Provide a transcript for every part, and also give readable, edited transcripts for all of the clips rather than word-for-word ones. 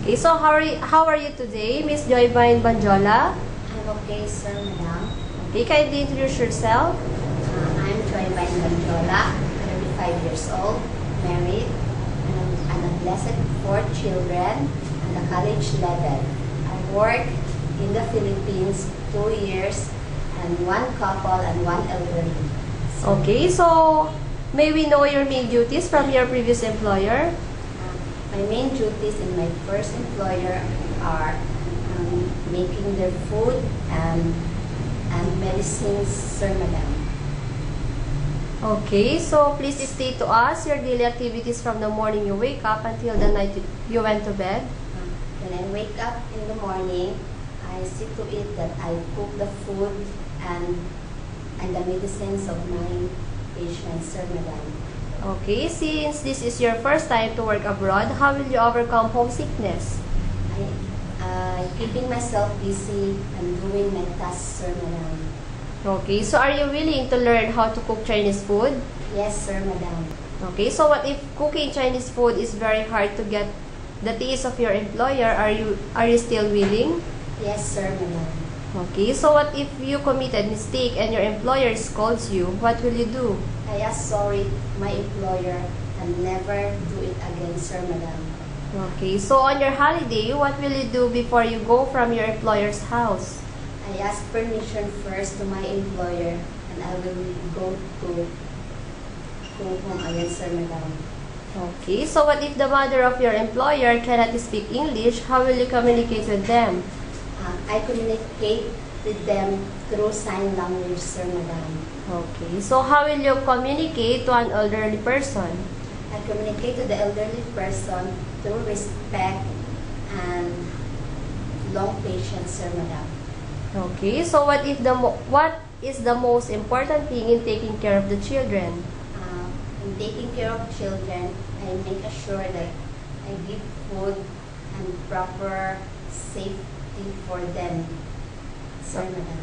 Okay, so how are you today, Miss Joyvine Bandiola? I'm okay, sir, madam. Okay, kindly introduce yourself. I'm Joyvine Bandiola, 35 years old, married, and a blessed 4 children and a college level. I work in the Philippines 2 years and 1 couple and 1 elderly. Okay, so may we know your main duties from your previous employer? My main duties in my first employer are making their food and medicines, sir, madam. Okay, so please state to us your daily activities from the morning you wake up until the night you went to bed. When I wake up in the morning, I see to it that I cook the food and the medicines of my patients, sir, madam. Okay, since this is your first time to work abroad, how will you overcome homesickness? Keeping myself busy and doing my tasks, sir, madam. Okay, so are you willing to learn how to cook Chinese food? Yes, sir, madam. Okay, so what if cooking Chinese food is very hard to get the taste of your employer? Are you still willing? Yes, sir, madam. Okay, so what if you committed mistake and your employer scolds you? What will you do? I ask sorry to my employer and never do it again, sir, madam. Okay, so on your holiday, what will you do before you go from your employer's house? I ask permission first to my employer and I will go home again, sir, madam. Okay, so what if the mother of your employer cannot speak English? How will you communicate with them? I communicate with them through sign language, sir, madam. Okay, so how will you communicate to an elderly person? I communicate to the elderly person through respect and long patience, sir, madam. Okay, so what is the most important thing in taking care of the children? In taking care of children, I make sure that I give food and proper safety for them, sir, madam.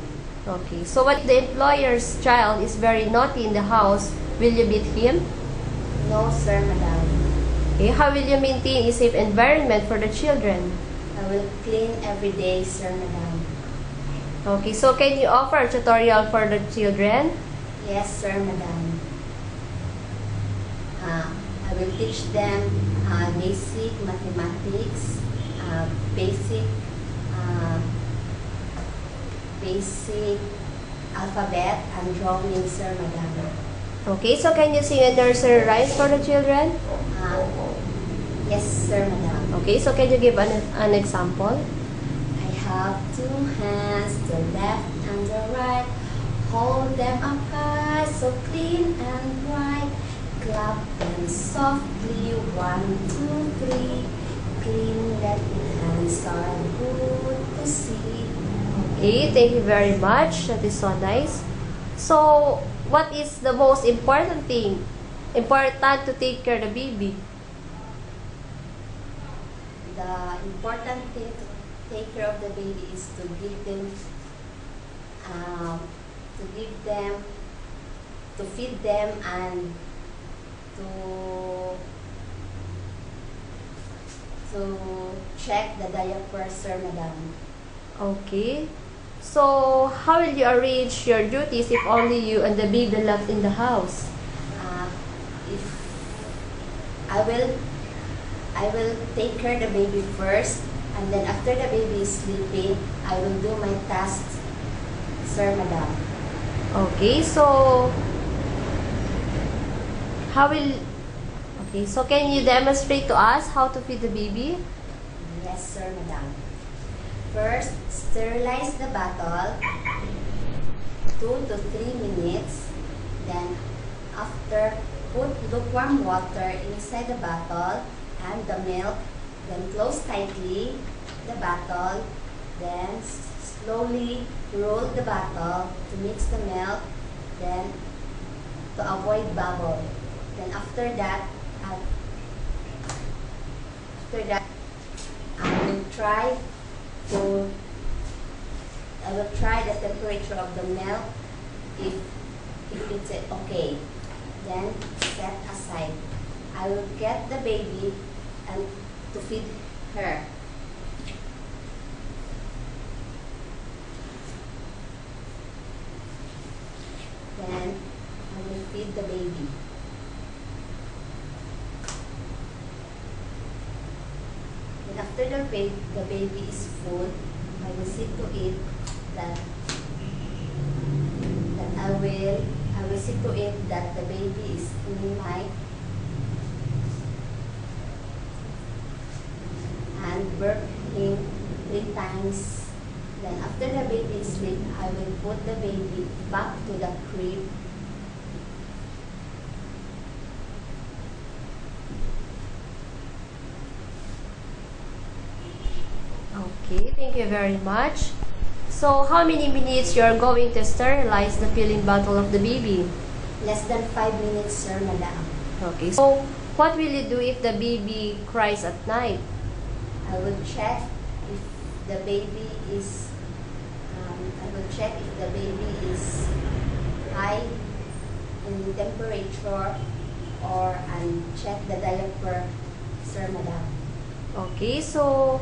Okay, so what if the employer's child is very naughty in the house? Will you beat him? No, sir, madam. Okay, how will you maintain a safe environment for the children? I will clean every day, sir, madam. Okay, so can you offer a tutorial for the children? Yes, sir, madam. I will teach them basic mathematics, basic alphabet and drawing, sir, madam. Okay, so can you sing a nursery rhymes for the children? Yes, sir, madam. Okay, so can you give an example? I have 2 hands, the left and the right. Hold them up high, so clean and bright. Clap them softly, 1, 2, 3. Clean that hands are good to see. Okay, thank you very much. That is so nice. So, what is the most important thing? Important to take care of the baby? The important thing to take care of the baby is to give them, to feed them and to check the diaper, sir, madam. Okay. So, how will you arrange your duties if only you and the baby left in the house? If I will take care of the baby first, and then after the baby is sleeping, I will do my tasks, sir, madam. Okay, so so can you demonstrate to us how to feed the baby? Yes, sir, madam. First, sterilize the bottle 2 to 3 minutes. Then, after, put lukewarm water inside the bottle and the milk. Then, close tightly the bottle. Then, slowly roll the bottle to mix the milk. Then, to avoid bubble. Then, after that, I will try the temperature of the milk. If it's okay, then set aside. I will get the baby and to feed her. after the baby is full, I will see to it that I will see to it that the baby is in my and burp him 3 times. Then after the baby is asleep, I will put the baby back to the crib. Okay, thank you very much. So, how many minutes you are going to sterilize the filling bottle of the baby? Less than 5 minutes, sir, madam. Okay, so what will you do if the baby cries at night? I will check if the baby is high in temperature, or check the diaper, sir, madam. Okay, so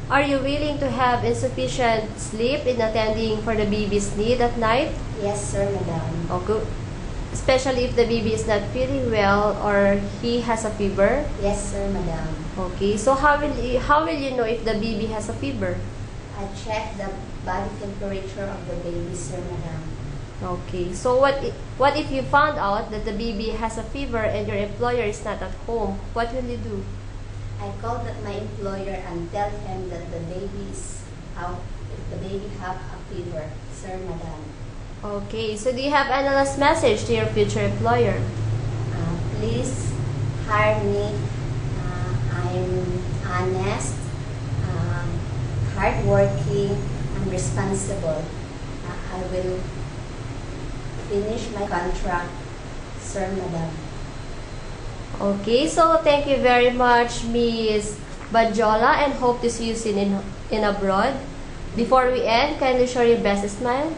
are you willing to have insufficient sleep in attending for the baby's need at night? Yes, sir, madam. Okay, especially if the baby is not feeling well or he has a fever? Yes, sir, madam. Okay, so how will you know if the baby has a fever? I check the body temperature of the baby, sir, madam. Okay, so what if you found out that the baby has a fever and your employer is not at home? What will you do? I called my employer and tell him that the baby is out, if the baby have a fever, sir, madam. Okay, so do you have any last message to your future employer? Please hire me. I'm honest, hardworking, and responsible. I will finish my contract, sir, madam. Okay, so thank you very much, Miss Bandiola, and hope to see you soon in abroad. Before we end, kindly show your best smile.